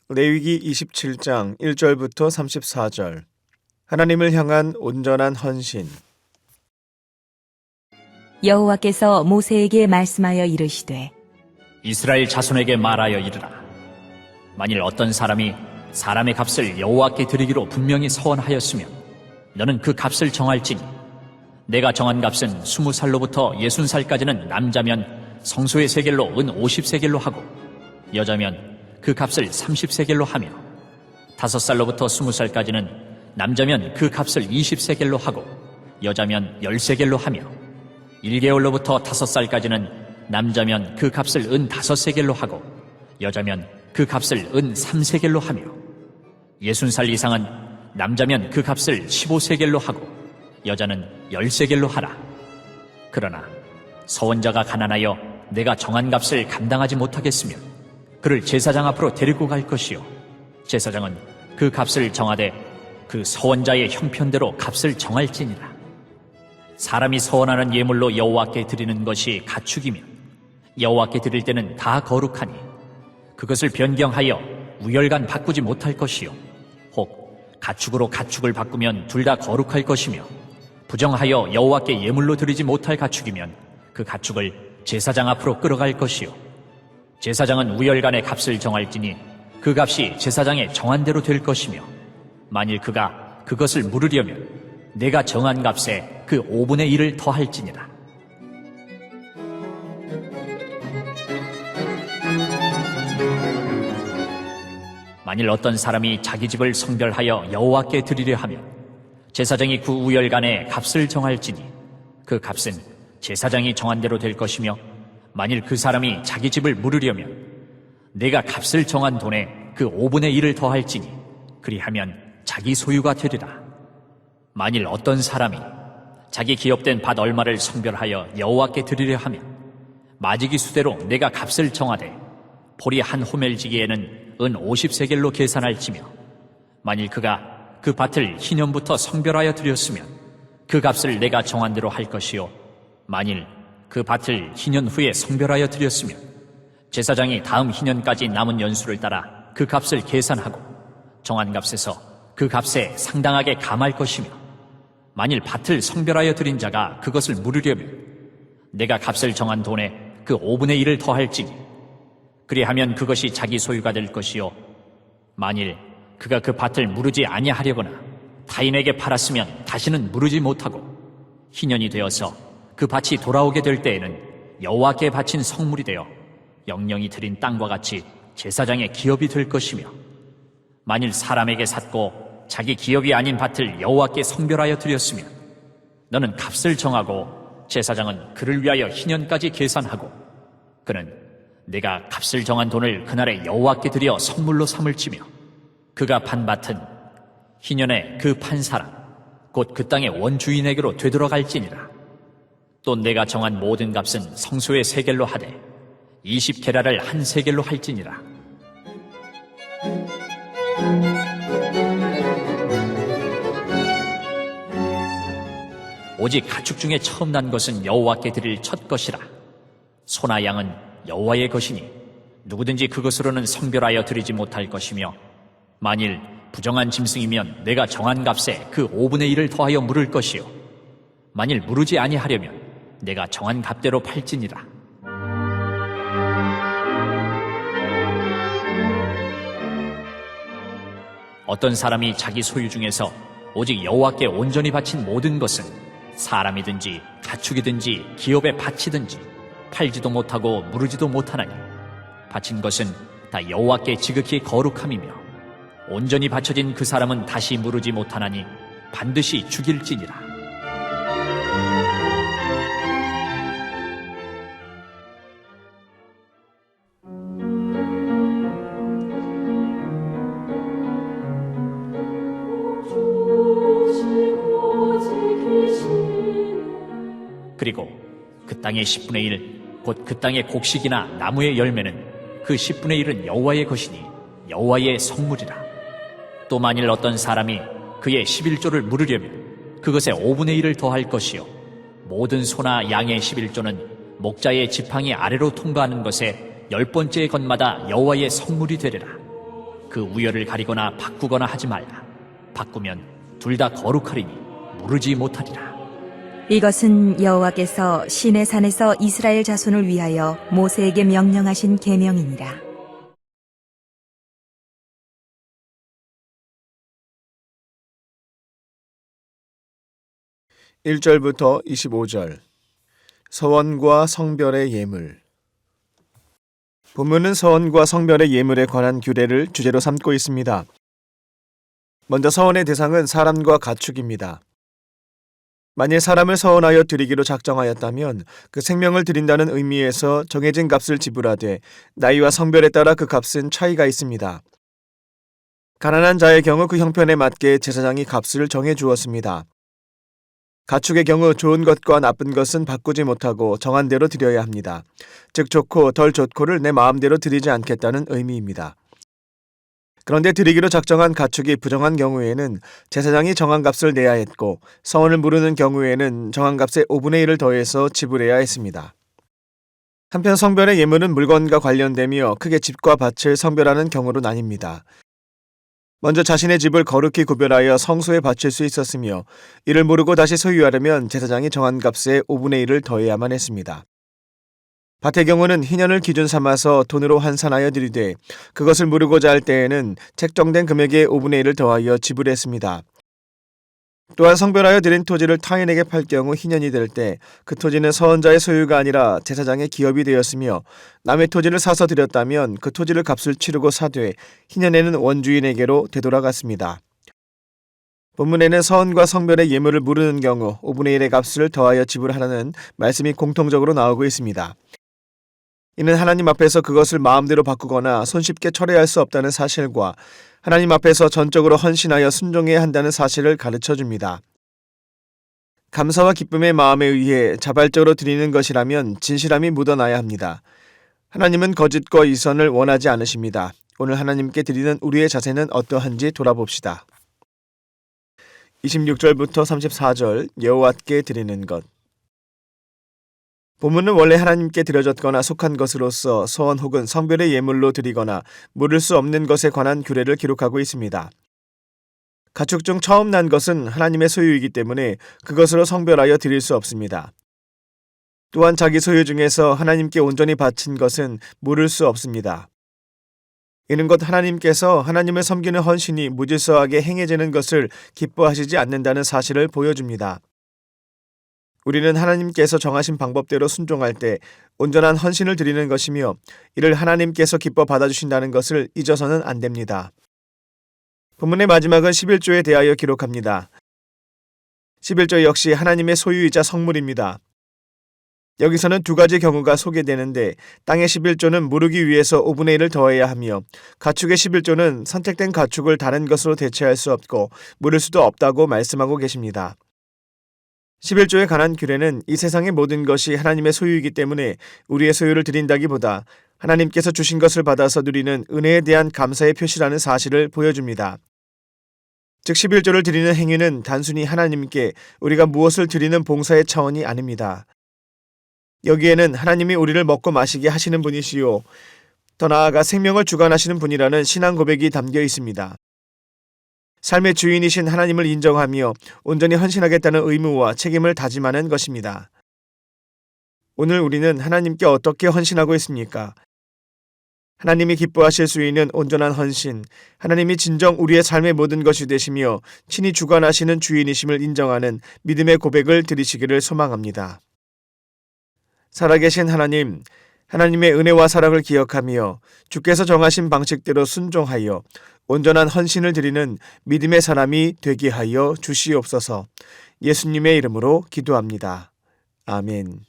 레위기 27장 1절부터 34절. 하나님을 향한 온전한 헌신. 여호와께서 모세에게 말씀하여 이르시되 이스라엘 자손에게 말하여 이르라. 만일 어떤 사람이 사람의 값을 여호와께 드리기로 분명히 서원하였으면 너는 그 값을 정할지니 내가 정한 값은 20살로부터 60살까지는 남자면 성소의 세겔로 은 50세겔로 하고 여자면 그 값을 30세겔로 하며 5살로부터 20살까지는 남자면 그 값을 20세겔로 하고 여자면 10세겔로 하며 1개월로부터 5살까지는 남자면 그 값을 은 5세겔로 하고 여자면 그 값을 은 3세겔로 하며 60살 이상은 남자면 그 값을 15세겔로 하고 여자는 10세겔로 하라. 그러나 서원자가 가난하여 내가 정한 값을 감당하지 못하겠으면 그를 제사장 앞으로 데리고 갈 것이요 제사장은 그 값을 정하되 그 서원자의 형편대로 값을 정할지니라. 사람이 서원하는 예물로 여호와께 드리는 것이 가축이면 여호와께 드릴 때는 다 거룩하니 그것을 변경하여 우열간 바꾸지 못할 것이요 혹 가축으로 가축을 바꾸면 둘 다 거룩할 것이며 부정하여 여호와께 예물로 드리지 못할 가축이면 그 가축을 제사장 앞으로 끌어갈 것이요 제사장은 우열간의 값을 정할지니 그 값이 제사장의 정한 대로 될 것이며 만일 그가 그것을 물으려면 내가 정한 값에 그 5분의 1을 더할지니라. 만일 어떤 사람이 자기 집을 성별하여 여호와께 드리려 하면 제사장이 그 우열간의 값을 정할지니 그 값은 제사장이 정한 대로 될 것이며 만일 그 사람이 자기 집을 물으려면 내가 값을 정한 돈에 그 5분의 1을 더할지니 그리하면 자기 소유가 되리라. 만일 어떤 사람이 자기 기업된 밭 얼마를 성별하여 여호와께 드리려 하면 마지기 수대로 내가 값을 정하되 보리 한 호멜지기에는 은 50세겔로 계산할지며 만일 그가 그 밭을 희년부터 성별하여 드렸으면 그 값을 내가 정한 대로 할 것이요 만일 그 밭을 희년 후에 성별하여 드렸으면 제사장이 다음 희년까지 남은 연수를 따라 그 값을 계산하고 정한 값에서 그 값에 상당하게 감할 것이며 만일 밭을 성별하여 드린 자가 그것을 물으려면 내가 값을 정한 돈에 그 5분의 1을 더할지니 그리하면 그것이 자기 소유가 될 것이요 만일 그가 그 밭을 무르지 아니하려거나 타인에게 팔았으면 다시는 무르지 못하고 희년이 되어서 그 밭이 돌아오게 될 때에는 여호와께 바친 성물이 되어 영영이 드린 땅과 같이 제사장의 기업이 될 것이며 만일 사람에게 샀고 자기 기업이 아닌 밭을 여호와께 성별하여 드렸으면 너는 값을 정하고 제사장은 그를 위하여 희년까지 계산하고 그는 내가 값을 정한 돈을 그날에 여호와께 드려 선물로 삼을지며 그가 판 밭은 희년에 그 판 사람 곧 그 땅의 원주인에게로 되돌아갈지니라. 또 내가 정한 모든 값은 성소의 세겔로 하되 20게라를 한 세겔로 할지니라. 오직 가축 중에 처음 난 것은 여호와께 드릴 첫 것이라. 소나 양은 여호와의 것이니 누구든지 그것으로는 성별하여 드리지 못할 것이며 만일 부정한 짐승이면 내가 정한 값에 그 5분의 1을 더하여 물을 것이요 만일 무르지 아니하려면 내가 정한 값대로 팔지니라. 어떤 사람이 자기 소유 중에서 오직 여호와께 온전히 바친 모든 것은 사람이든지 가축이든지 기업의 밭이든지 팔지도 못하고 무르지도 못하나니 바친 것은 다 여호와께 지극히 거룩함이며 온전히 바쳐진 그 사람은 다시 무르지 못하나니 반드시 죽일지니라. 그리고 그 땅의 10분의 1, 곧 그 땅의 곡식이나 나무의 열매는 그 10분의 1은 여호와의 것이니 여호와의 성물이라. 또 만일 어떤 사람이 그의 11조를 물으려면 그것에 5분의 1을 더할 것이요 모든 소나 양의 11조는 목자의 지팡이 아래로 통과하는 것에 10번째 것마다 여호와의 성물이 되리라. 그 우열을 가리거나 바꾸거나 하지 말라. 바꾸면 둘 다 거룩하리니 무르지 못하리라. 이것은 여호와께서 시내 산에서 이스라엘 자손을 위하여 모세에게 명령하신 계명이니라. 1절부터 25절. 서원과 성별의 예물. 본문은 서원과 성별의 예물에 관한 규례를 주제로 삼고 있습니다. 먼저 서원의 대상은 사람과 가축입니다. 만일 사람을 서원하여 드리기로 작정하였다면 그 생명을 드린다는 의미에서 정해진 값을 지불하되 나이와 성별에 따라 그 값은 차이가 있습니다. 가난한 자의 경우 그 형편에 맞게 제사장이 값을 정해 주었습니다. 가축의 경우 좋은 것과 나쁜 것은 바꾸지 못하고 정한 대로 드려야 합니다. 즉 좋고 덜 좋고를 내 마음대로 드리지 않겠다는 의미입니다. 그런데 드리기로 작정한 가축이 부정한 경우에는 제사장이 정한 값을 내야 했고 서원을 무르는 경우에는 정한 값의 5분의 1을 더해서 지불해야 했습니다. 한편 성별의 예물은 물건과 관련되며 크게 집과 밭을 성별하는 경우로 나뉩니다. 먼저 자신의 집을 거룩히 구별하여 성소에 바칠 수 있었으며 이를 모르고 다시 소유하려면 제사장이 정한 값의 5분의 1을 더해야만 했습니다. 밭의 경우는 희년을 기준 삼아서 돈으로 환산하여 드리되 그것을 물으고자 할 때에는 책정된 금액의 5분의 1을 더하여 지불했습니다. 또한 성별하여 드린 토지를 타인에게 팔 경우 희년이 될 때 그 토지는 서원자의 소유가 아니라 제사장의 기업이 되었으며 남의 토지를 사서 드렸다면 그 토지를 값을 치르고 사되 희년에는 원주인에게로 되돌아갔습니다. 본문에는 서원과 성별의 예물을 무르는 경우 5분의 1의 값을 더하여 지불하라는 말씀이 공통적으로 나오고 있습니다. 이는 하나님 앞에서 그것을 마음대로 바꾸거나 손쉽게 철회할 수 없다는 사실과 하나님 앞에서 전적으로 헌신하여 순종해야 한다는 사실을 가르쳐줍니다. 감사와 기쁨의 마음에 의해 자발적으로 드리는 것이라면 진실함이 묻어나야 합니다. 하나님은 거짓과 이선을 원하지 않으십니다. 오늘 하나님께 드리는 우리의 자세는 어떠한지 돌아봅시다. 26절부터 34절 여호와께 드리는 것. 본문은 원래 하나님께 드려졌거나 속한 것으로서 서원 혹은 성별의 예물로 드리거나 물을 수 없는 것에 관한 규례를 기록하고 있습니다. 가축 중 처음 난 것은 하나님의 소유이기 때문에 그것으로 성별하여 드릴 수 없습니다. 또한 자기 소유 중에서 하나님께 온전히 바친 것은 물을 수 없습니다. 이는 곧 하나님께서 하나님을 섬기는 헌신이 무질서하게 행해지는 것을 기뻐하시지 않는다는 사실을 보여줍니다. 우리는 하나님께서 정하신 방법대로 순종할 때 온전한 헌신을 드리는 것이며 이를 하나님께서 기뻐 받아주신다는 것을 잊어서는 안 됩니다. 본문의 마지막은 11조에 대하여 기록합니다. 11조 역시 하나님의 소유이자 성물입니다. 여기서는 두 가지 경우가 소개되는데 땅의 11조는 무르기 위해서 5분의 1을 더해야 하며 가축의 11조는 선택된 가축을 다른 것으로 대체할 수 없고 물을 수도 없다고 말씀하고 계십니다. 11조에 관한 규례는 이 세상의 모든 것이 하나님의 소유이기 때문에 우리의 소유를 드린다기보다 하나님께서 주신 것을 받아서 누리는 은혜에 대한 감사의 표시라는 사실을 보여줍니다. 즉 11조를 드리는 행위는 단순히 하나님께 우리가 무엇을 드리는 봉사의 차원이 아닙니다. 여기에는 하나님이 우리를 먹고 마시게 하시는 분이시요 더 나아가 생명을 주관하시는 분이라는 신앙 고백이 담겨 있습니다. 삶의 주인이신 하나님을 인정하며 온전히 헌신하겠다는 의무와 책임을 다짐하는 것입니다. 오늘 우리는 하나님께 어떻게 헌신하고 있습니까? 하나님이 기뻐하실 수 있는 온전한 헌신, 하나님이 진정 우리의 삶의 모든 것이 되시며 친히 주관하시는 주인이심을 인정하는 믿음의 고백을 드리시기를 소망합니다. 살아계신 하나님, 하나님의 은혜와 사랑을 기억하며 주께서 정하신 방식대로 순종하여 온전한 헌신을 드리는 믿음의 사람이 되게 하여 주시옵소서. 예수님의 이름으로 기도합니다. 아멘.